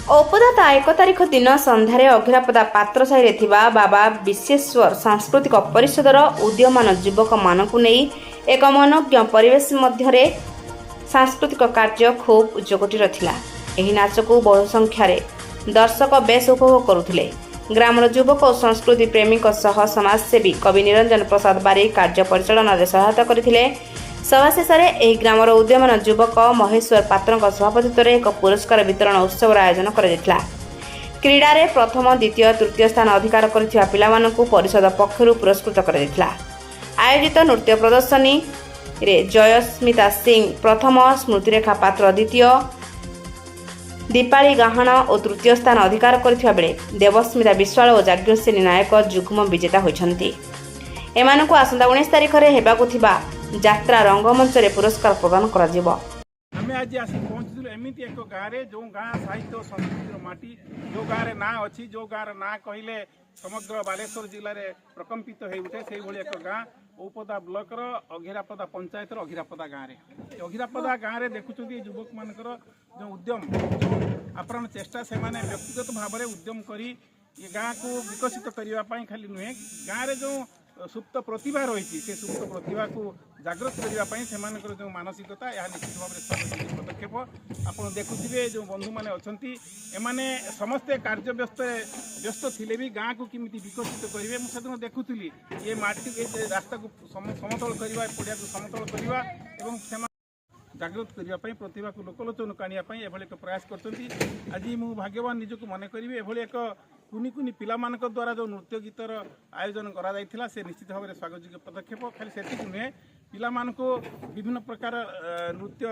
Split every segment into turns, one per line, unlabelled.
ଔପଦାତା 1 ତାରିଖ ଦିନ ସନ୍ଧ୍ୟାରେ ଅଘିରାପଦା ପାତ୍ରସାହିରେ ଥିବା ବାବା ବିଶ୍ବେଶ୍ୱର ସାଂସ୍କୃତିକ ପରିଷଦର ଉଦୀୟମାନ ଯୁବକମାନଙ୍କୁ ନେଇ ଏକ ମନୋଜ୍ଞ ପରିବେଶ ମଧ୍ୟରେ ସାଂସ୍କୃତିକ କାର୍ଯ୍ୟ ଖୁବ୍ ଉଚ୍ଚକୋଟୀର ଥିଲା। ଏହି ନାଚକୁ ବହୁ ସଂଖ୍ୟାରେ ଦର୍ଶକ ବେଶ୍ ଉପଭୋଗ କରୁଥିଲେ। ଗ୍ରାମର ଯୁବକ ଓ ସଂସ୍କୃତି ପ୍ରେମୀଙ୍କ ସହ ସମାଜସେବୀ କବି ନିରଞ୍ଜନ ପ୍ରସାଦ ବାରିକ କାର୍ଯ୍ୟ ପରିଚାଳନାରେ ସହାୟତା କରିଥିଲେ। ସଭା ଶେଷରେ ଏହି ଗ୍ରାମର ଉଦୀୟମାନ ଯୁବକ ମହେଶ୍ୱର ପାତ୍ରଙ୍କ ସଭାପତିତ୍ୱରେ ଏକ ପୁରସ୍କାର ବିତରଣ ଉତ୍ସବର ଆୟୋଜନ କରାଯାଇଥିଲା। କ୍ରୀଡ଼ାରେ ପ୍ରଥମ, ଦ୍ୱିତୀୟ, ତୃତୀୟ ସ୍ଥାନ ଅଧିକାର କରିଥିବା ପିଲାମାନଙ୍କୁ ପରିଷଦ ପକ୍ଷରୁ ପୁରସ୍କୃତ କରାଯାଇଥିଲା। ଆୟୋଜିତ ନୃତ୍ୟ ପ୍ରଦର୍ଶନୀରେ ଜୟସ୍ମିତା ସିଂ ପ୍ରଥମ, ସ୍ମୃତିରେଖା ପାତ୍ର ଦ୍ୱିତୀୟ, ଦୀପାଳି ଗାହାଣ ଓ ତୃତୀୟ ସ୍ଥାନ ଅଧିକାର କରିଥିବା ବେଳେ ଦେବସ୍ମିତା ବିଶ୍ୱାଳ ଓ ଯାଜ୍ଞସେନୀ ନାୟକ ଯୁଗ୍ମ ବିଜେତା ହୋଇଛନ୍ତି। ଏମାନଙ୍କୁ ଆସନ୍ତା 19 ତାରିଖରେ ହେବାକୁ ଥିବା ଯାତ୍ରା ରଙ୍ଗମଞ୍ଚରେ ପୁରସ୍କାର ପ୍ରଦାନ କରାଯିବ।
ଆମେ ଆଜି ଆସି ପହଞ୍ଚିଥିଲୁ ଏମିତି ଏକ ଗାଁରେ ଯେଉଁ ଗାଁ ସାହିତ୍ୟ ଓ ସଂସ୍କୃତିର ମାଟି, ଯେଉଁ ଗାଁରେ ନାଁ ଅଛି, ଯେଉଁ ଗାଁର ନାଁ କହିଲେ ସମଗ୍ର ବାଲେଶ୍ୱର ଜିଲ୍ଲାରେ ପ୍ରକମ୍ପିତ ହୋଇଉଠେ, ସେଇଭଳି ଏକ ଗାଁ ଔପଦା ବ୍ଲକର ଅଘିରାପଦା ପଞ୍ଚାୟତର ଅଘିରାପଦା ଗାଁରେ। ଅଘିରାପଦା ଗାଁରେ ଦେଖୁଛନ୍ତି ଏ ଯୁବକମାନଙ୍କର ଯେଉଁ ଉଦ୍ୟମ, ଆପ୍ରାଣ ଚେଷ୍ଟା, ସେମାନେ ବ୍ୟକ୍ତିଗତ ଭାବରେ ଉଦ୍ୟମ କରି ଏ ଗାଁକୁ ବିକଶିତ କରିବା ପାଇଁ ଖାଲି ନୁହେଁ, ଗାଁରେ ଯେଉଁ ସୁପ୍ତ ପ୍ରତିଭା ରହିଛି ସେ ସୁପ୍ତ ପ୍ରତିଭାକୁ ଜାଗ୍ରତ କରିବା ପାଇଁ ସେମାନଙ୍କର ଯେଉଁ ମାନସିକତା, ଏହା ନିଶ୍ଚିତ ଭାବରେ ସ୍ୱାଗତ ପଦକ୍ଷେପ। ଆପଣ ଦେଖୁଥିବେ ଯେଉଁ ବନ୍ଧୁମାନେ ଅଛନ୍ତି, ଏମାନେ ସମସ୍ତେ କାର୍ଯ୍ୟ ବ୍ୟସ୍ତ ଥିଲେ ବି ଗାଁକୁ କେମିତି ବିକଶିତ କରିବେ। ମୁଁ ସେଦିନ ଦେଖୁଥିଲି ଏ ମାଟି, ଏ ରାସ୍ତାକୁ ସମତଳ କରିବା, ଏ ପଡ଼ିଆକୁ ସମତଳ କରିବା ଏବଂ ସେମାନେ ଜାଗ୍ରତ କରିବା ପାଇଁ, ପ୍ରତିଭାକୁ ଲୋକଲୋଚନକୁ ଆଣିବା ପାଇଁ ଏଭଳି ଏକ ପ୍ରୟାସ କରୁଛନ୍ତି। ଆଜି ମୁଁ ଭାଗ୍ୟବାନ ନିଜକୁ ମନେ କରିବି। ଏଭଳି ଏକ କୁନି କୁନି ପିଲାମାନଙ୍କ ଦ୍ୱାରା ଯେଉଁ ନୃତ୍ୟ ଗୀତର ଆୟୋଜନ କରାଯାଇଥିଲା, ସେ ନିଶ୍ଚିତ ଭାବରେ ସ୍ୱାଗତଯୋଗ୍ୟ ପଦକ୍ଷେପ। ଖାଲି ସେତିକି ନୁହେଁ, ପିଲାମାନଙ୍କୁ ବିଭିନ୍ନ ପ୍ରକାର ନୃତ୍ୟ,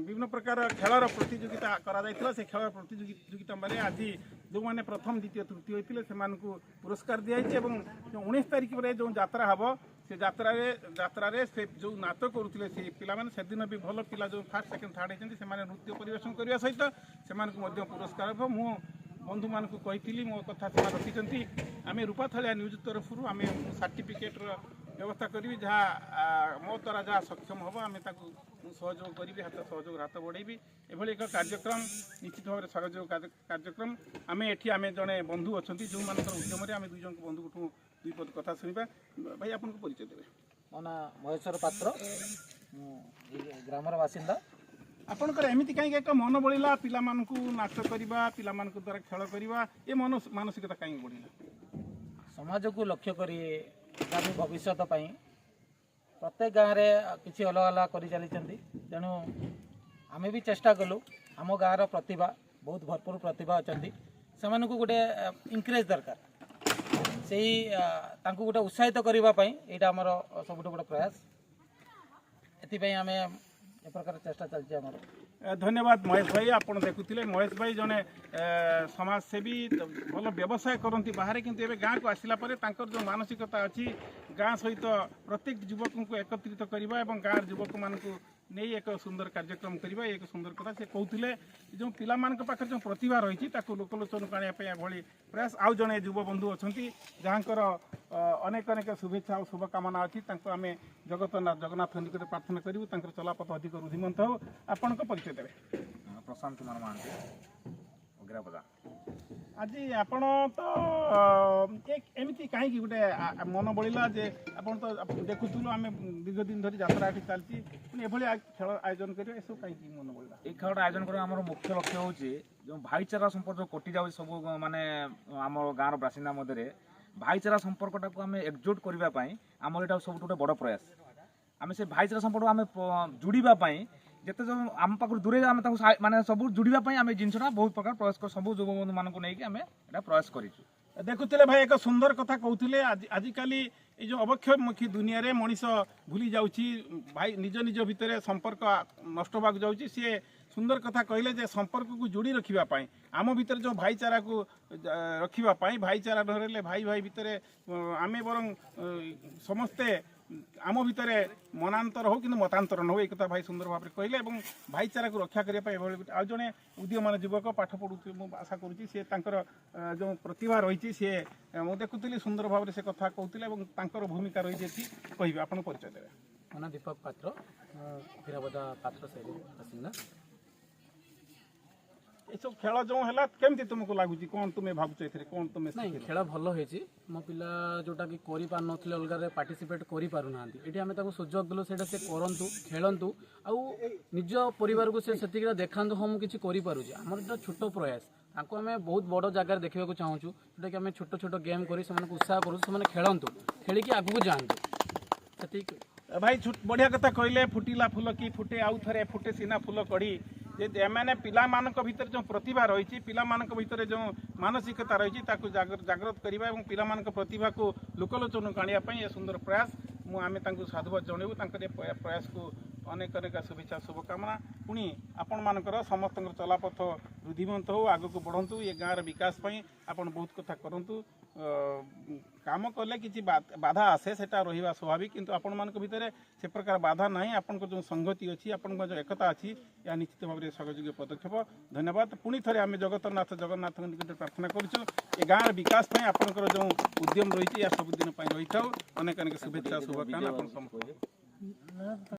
ବିଭିନ୍ନ ପ୍ରକାର ଖେଳର ପ୍ରତିଯୋଗିତା କରାଯାଇଥିଲା। ସେ ଖେଳର ପ୍ରତିଯୋଗିତା ମାନେ ଆଜି ଯେଉଁମାନେ ପ୍ରଥମ, ଦ୍ୱିତୀୟ, ତୃତୀୟ ହୋଇଥିଲେ ସେମାନଙ୍କୁ ପୁରସ୍କାର ଦିଆଯାଇଛି ଏବଂ 19 ତାରିଖରେ ଯେଉଁ ଯାତ୍ରା ହେବ, ସେ ଯାତ୍ରାରେ ସେ ଯେଉଁ ନାଚ କରୁଥିଲେ ସେ ପିଲାମାନେ, ସେଦିନ ବି ଭଲ ପିଲା ଯେଉଁ ଫାର୍ଷ୍ଟ, ସେକେଣ୍ଡ, ଥାର୍ଡ଼ ହେଇଛନ୍ତି, ସେମାନେ ନୃତ୍ୟ ପରିବେଷଣ କରିବା ସହିତ ସେମାନଙ୍କୁ ମଧ୍ୟ ପୁରସ୍କାର ହେବ। ମୁଁ ବନ୍ଧୁମାନଙ୍କୁ କହିଥିଲି, ମୋ କଥା ସେମାନେ ରଖିଛନ୍ତି। ଆମେ ରୂପାଥାଳିଆ ନ୍ୟୁଜ୍ ତରଫରୁ ଆମେ ସାର୍ଟିଫିକେଟ୍ର ବ୍ୟବସ୍ଥା କରିବି, ଯାହା ମୋ ଦ୍ୱାରା ଯାହା ସକ୍ଷମ ହେବ ଆମେ ତାକୁ ମୁଁ ସହଯୋଗ କରିବି, ସହଯୋଗର ହାତ ବଢ଼େଇବି। ଏଭଳି ଏକ କାର୍ଯ୍ୟକ୍ରମ ନିଶ୍ଚିତ ଭାବରେ ସହଯୋଗ କାର୍ଯ୍ୟକ୍ରମ। ଆମେ ଜଣେ ବନ୍ଧୁ ଅଛନ୍ତି ଯେଉଁମାନଙ୍କର ଉଦ୍ୟମରେ ଆମେ ଦୁଇ ଜଣଙ୍କ ବନ୍ଧୁଙ୍କଠୁ ଦୁଇ ପଦ କଥା ଶୁଣିବା। ଭାଇ, ଆପଣଙ୍କୁ ପରିଚୟ ଦେବେ?
ମୋ ନାଁ ମହେଶ୍ୱର ପାତ୍ର, ମୁଁ ଗ୍ରାମର ବାସିନ୍ଦା।
ଆପଣଙ୍କର ଏମିତି କାହିଁକି ଏକ ମନ ବଳିଲା ପିଲାମାନଙ୍କୁ ନାଚ କରିବା, ପିଲାମାନଙ୍କ ଦ୍ୱାରା ଖେଳ କରିବା, ଏ ମାନସିକତା କାହିଁକି ବଢ଼ିଲା?
ସମାଜକୁ ଲକ୍ଷ୍ୟ କରି ଆଗାମୀ ଭବିଷ୍ୟତ ପାଇଁ ପ୍ରତ୍ୟେକ ଗାଁରେ କିଛି ଅଲଗା ଅଲଗା କରିଚାଲିଛନ୍ତି। ତେଣୁ ଆମେ ବି ଚେଷ୍ଟା କଲୁ, ଆମ ଗାଁର ପ୍ରତିଭା, ବହୁତ ଭରପୁର ପ୍ରତିଭା ଅଛନ୍ତି, ସେମାନଙ୍କୁ ଗୋଟେ ଇନକରେଜ୍ ଦରକାର। ସେଇ ତାଙ୍କୁ ଗୋଟେ ଉତ୍ସାହିତ କରିବା ପାଇଁ ଏଇଟା ଆମର ସବୁଠୁ ବଡ଼ ପ୍ରୟାସ। ଏଥିପାଇଁ ଆମେ ଏ ପ୍ରକାର ଚେଷ୍ଟା ଚାଲିଛି ଆମର।
ଧନ୍ୟବାଦ ମହେଶ ଭାଇ। ଆପଣ ଦେଖୁଥିଲେ ମହେଶ ଭାଇ ଜଣେ ସମାଜସେବୀ, ଭଲ ବ୍ୟବସାୟ କରନ୍ତି ବାହାରେ, କିନ୍ତୁ ଏବେ ଗାଁକୁ ଆସିଲା ପରେ ତାଙ୍କର ଯେଉଁ ମାନସିକତା ଅଛି, ଗାଁ ସହିତ ପ୍ରତ୍ୟେକ ଯୁବକଙ୍କୁ ଏକତ୍ରିତ କରିବା ଏବଂ ଗାଁର ଯୁବକମାନଙ୍କୁ ନେଇ ଏକ ସୁନ୍ଦର କାର୍ଯ୍ୟକ୍ରମ କରିବା, ଏକ ସୁନ୍ଦର କଥା ସେ କହୁଥିଲେ। ଯେଉଁ ପିଲାମାନଙ୍କ ପାଖରେ ଯେଉଁ ପ୍ରତିଭା ରହିଛି ତାକୁ ଲୋକଲୋଚନକୁ ଆଣିବା ପାଇଁ ଏଭଳି ପ୍ରୟାସ। ଆଉ ଜଣେ ଯୁବବନ୍ଧୁ ଅଛନ୍ତି ଯାହାଙ୍କର ଅନେକ ଅନେକ ଶୁଭେଚ୍ଛା ଓ ଶୁଭକାମନା ଅଛି। ତାଙ୍କୁ ଆମେ ଜଗନ୍ନାଥ ନିକଟରେ ପ୍ରାର୍ଥନା କରିବୁ, ତାଙ୍କର ଚଲାପଥ ଅଧିକ ରୁଧିମନ୍ତ ହେଉ। ଆପଣଙ୍କ ପରିଚୟ ଦେବେ?
ପ୍ରଶାନ୍ତ କୁମାର ମହାନ୍ତି, ଅଘିରାପଦା।
ଆଜି ଆପଣ ତ ଏମିତି କାହିଁକି ଗୋଟେ ମନ ବଳିଲା ଯେ ଆପଣ ତ ଦେଖୁଥିଲୁ ଆମେ ଦୀର୍ଘ ଦିନ ଧରି ଯାତ୍ରା ଏଠି ଚାଲିଛି, ପୁଣି ଏଭଳି ଖେଳ ଆୟୋଜନ କରିବା, ଏସବୁ କାହିଁକି ମନ ବଳିଲା?
এই ଖେଳଟା ଆୟୋଜନ କରିବା ଆମର ମୁଖ୍ୟ ଲକ୍ଷ୍ୟ ହେଉଛି ଯେଉଁ ଭାଇଚାରା ସମ୍ପର୍କ କଟି ଯାଉଛି ସବୁ ମାନେ ଆମ ଗାଁର ବାସିନ୍ଦା ମଧ୍ୟରେ, ଭାଇଚାରା ସମ୍ପର୍କଟାକୁ ଆମେ ଏକଜୁଟ କରିବା ପାଇଁ ଆମର ଏଇଟା ସବୁଠୁ ଗୋଟେ ବଡ଼ ପ୍ରୟାସ। ଆମେ ସେ ଭାଇଚାରା ସମ୍ପର୍କ ଆମେ ଯୋଡ଼ିବା ପାଇଁ ଯେତେ ଯେଉଁ ଆମ ପାଖରୁ ଦୂରେଇ ଆମେ ତାଙ୍କୁ ମାନେ ସବୁ ଯୋଡ଼ିବା ପାଇଁ ଆମେ ଜିନିଷଟା ବହୁତ ପ୍ରକାର ପ୍ରୟାସ ସବୁ ଯୁବବନ୍ଧୁମାନଙ୍କୁ ନେଇକି ଆମେ ଏଇଟା ପ୍ରୟାସ କରିଛୁ।
ଦେଖୁଥିଲେ ଭାଇ, ଏକ ସୁନ୍ଦର କଥା କହୁଥିଲେ। ଆଜିକାଲି এই ଯେଉଁ ଅବକ୍ଷୟମୁଖୀ ଦୁନିଆରେ ମଣିଷ ଭୁଲି ଯାଉଛି, ଭାଇ ନିଜ ନିଜ ଭିତରେ ସମ୍ପର୍କ ନଷ୍ଟ ହେବାକୁ ଯାଉଛି। ସିଏ ସୁନ୍ଦର କଥା କହିଲେ ଯେ ସମ୍ପର୍କକୁ ଯୋଡ଼ି ରଖିବା ପାଇଁ, ଆମ ଭିତରେ ଯେଉଁ ଭାଇଚାରାକୁ ରଖିବା ପାଇଁ, ଭାଇଚାରା ନ ରହିଲେ ଭାଇ ଭାଇ ଭିତରେ ଆମେ ବରଂ ସମସ୍ତେ ଆମ ଭିତରେ ମନାନ୍ତର ହେଉ କିନ୍ତୁ ମତାନ୍ତର ନ ହେଉ, এই କଥା ଭାଇ ସୁନ୍ଦର ଭାବରେ କହିଲେ। ଏବଂ ଭାଇଚାରାକୁ ରକ୍ଷା କରିବା ପାଇଁ ଏଭଳି ଆଉ ଜଣେ ଉଦୀୟମାନ ଯୁବକ ପାଠ ପଢ଼ୁଥିବେ, ମୁଁ ଆଶା କରୁଛି ସେ ତାଙ୍କର ଯେଉଁ ପ୍ରତିଭା ରହିଛି, ସିଏ ମୁଁ ଦେଖୁଥିଲି ସୁନ୍ଦର ଭାବରେ ସେ କଥା କହୁଥିଲେ ଏବଂ ତାଙ୍କର ଭୂମିକା ରହିଛି ଏଠି। କହିବେ, ଆପଣ ପରିଚୟ ଦେବେ?
ମୋ ନାଁ ଦୀପକ ପାତ୍ର, ମୁଁ ଅଘିରାପଦା ପାତ୍ର ସାହିର ବାସିନ୍ଦା।
ଏସବୁ ଖେଳ ଯେଉଁ ହେଲା କେମିତି ତୁମକୁ ଲାଗୁଛି କ'ଣ ତୁମେ ଭାବୁଛ ଏଥିରେ କ'ଣ ତୁମେ
ନାଇଁ ଖେଳ ଭଲ ହେଇଛି ମୋ ପିଲା ଯୋଉଟାକି କରିପାରୁନଥିଲେ ଅଲଗାରେ ପାର୍ଟିସିପେଟ୍ କରିପାରୁନାହାନ୍ତି ଏଠି ଆମେ ତାକୁ ସୁଯୋଗ ଦେଲୁ ସେଇଟା ସେ କରନ୍ତୁ ଖେଳନ୍ତୁ ଆଉ ନିଜ ପରିବାରକୁ ସେ ସେତିକିରେ ଦେଖାନ୍ତୁ ହଁ ମୁଁ କିଛି କରିପାରୁଛି ଆମର ଏଇଟା ଛୋଟ ପ୍ରୟାସ ତାଙ୍କୁ ଆମେ ବହୁତ ବଡ଼ ଜାଗାରେ ଦେଖିବାକୁ ଚାହୁଁଛୁ ଯୋଉଟାକି ଆମେ ଛୋଟ ଛୋଟ ଗେମ୍ କରି ସେମାନଙ୍କୁ ଉତ୍ସାହ କରୁଛୁ ସେମାନେ ଖେଳନ୍ତୁ ଖେଳିକି ଆଗକୁ ଯାଆନ୍ତୁ ସେତିକି
ଭାଇ ବଢ଼ିଆ କଥା କହିଲେ ଫୁଟିଲା ଫୁଲ କି ଫୁଟେ ଆଉ ଥରେ ଫୁଟେ ସିନା ଫୁଲ କଢ଼ି ଯେ ଏମାନେ ପିଲାମାନଙ୍କ ଭିତରେ ଯେଉଁ ପ୍ରତିଭା ରହିଛି ପିଲାମାନଙ୍କ ଭିତରେ ଯେଉଁ ମାନସିକତା ରହିଛି ତାକୁ ଜାଗ୍ରତ କରିବା ଏବଂ ପିଲାମାନଙ୍କ ପ୍ରତିଭାକୁ ଲୋକଲୋଚନକୁ ଆଣିବା ପାଇଁ ଏ ସୁନ୍ଦର ପ୍ରୟାସ ଆମେ ତାଙ୍କୁ ସାଧୁବାଦ ଜଣାଇବୁ ତାଙ୍କର ଏ ପ୍ରୟାସକୁ ଅନେକ ଅନେକ ଶୁଭେଚ୍ଛା ଶୁଭକାମନା ପୁଣି ଆପଣମାନଙ୍କର ସମସ୍ତଙ୍କର ଚଲାପଥ ବୃଦ୍ଧିମନ୍ତ ହେଉ ଆଗକୁ ବଢ଼ନ୍ତୁ ଏ ଗାଁର ବିକାଶ ପାଇଁ ଆପଣ ବହୁତ କଥା କରନ୍ତୁ କାମ କଲେ କିଛି ବାଧା ଆସେ ସେଟା ରହିବା ସ୍ୱାଭାବିକ କିନ୍ତୁ ଆପଣମାନଙ୍କ ଭିତରେ ସେ ପ୍ରକାର ବାଧା ନାହିଁ ଆପଣଙ୍କ ଯେଉଁ ସଂହତି ଅଛି ଆପଣଙ୍କ ଯେଉଁ ଏକତା ଅଛି ଏହା ନିଶ୍ଚିତ ଭାବରେ ସହଯୋଗୀ ପଦକ୍ଷେପ ଧନ୍ୟବାଦ ପୁଣି ଥରେ ଆମେ ଜଗନ୍ନାଥଙ୍କ ନିକଟରେ ପ୍ରାର୍ଥନା କରୁଛୁ ଏ ଗାଁର ବିକାଶ ପାଇଁ ଆପଣଙ୍କର ଯେଉଁ ଉଦ୍ୟମ ରହିଛି ଏହା ସବୁଦିନ ପାଇଁ ରହିଥାଉ ଅନେକ ଅନେକ ଶୁଭେଚ୍ଛା ଶୁଭକାମନା ଆପଣ ସମସ୍ତଙ୍କୁ